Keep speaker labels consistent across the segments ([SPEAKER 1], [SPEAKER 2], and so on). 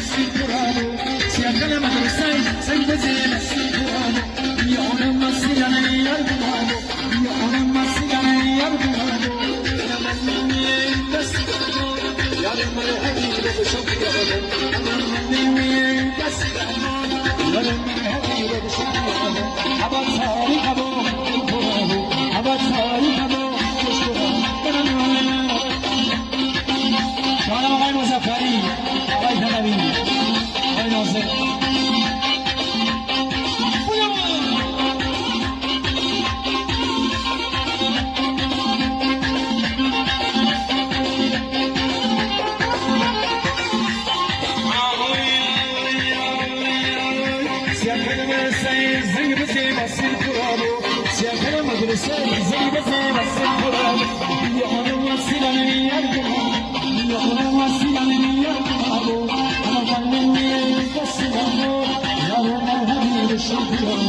[SPEAKER 1] مسجد قرآن سياكل مدرسة سيبزي مسجد قرآن يا مسجد يا ربنا يا مسجد يا ربنا يا مسجد مسجد يا ربنا هدي بشوق يا ربنا مسجد يا ربنا هدي بشوق يا ربنا أبا صاري أبو قرآن أبا صاري أبو شانا آقای مظفری آقای طلبی آقای ناصر سیاکل مدرسه زنگ بزی مسجد قرآنو سیاکل مدرسه زنگ بزی مسجد قرآنو یا آنو مسیلانی یرگم یا آنو مسیلانی یرگم اما بلنی بسیلانو یا رونا حبیب شوقیان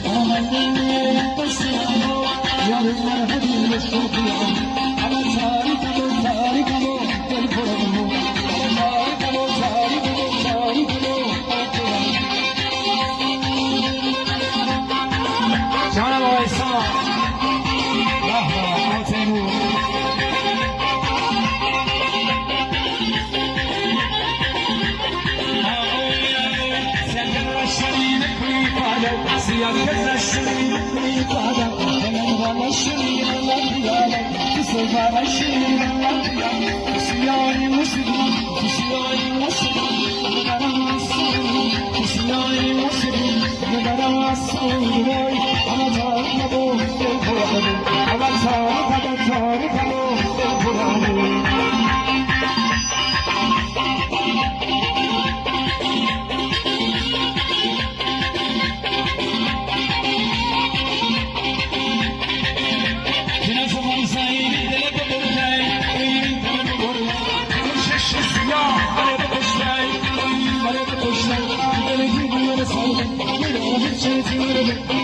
[SPEAKER 1] اما بلنی بسیلانو یا رونا حبیب شوقیان اما تاریکمو تاریکمو دل قرآنو تاریکمو تاریکمو تاریکمو جانب آقای سام رحمه آتیمور سیاکل رشمی می‌پادم من رشمی لبیارم بسیار رشمی لبیارم بسیاری موسیقی بسیاری موسیقی نگرم آسانی بسیاری موسیقی نگرم آسانی اما تاریک نبو دل پرانو اما تاریک نبو دل پرانو Thank you.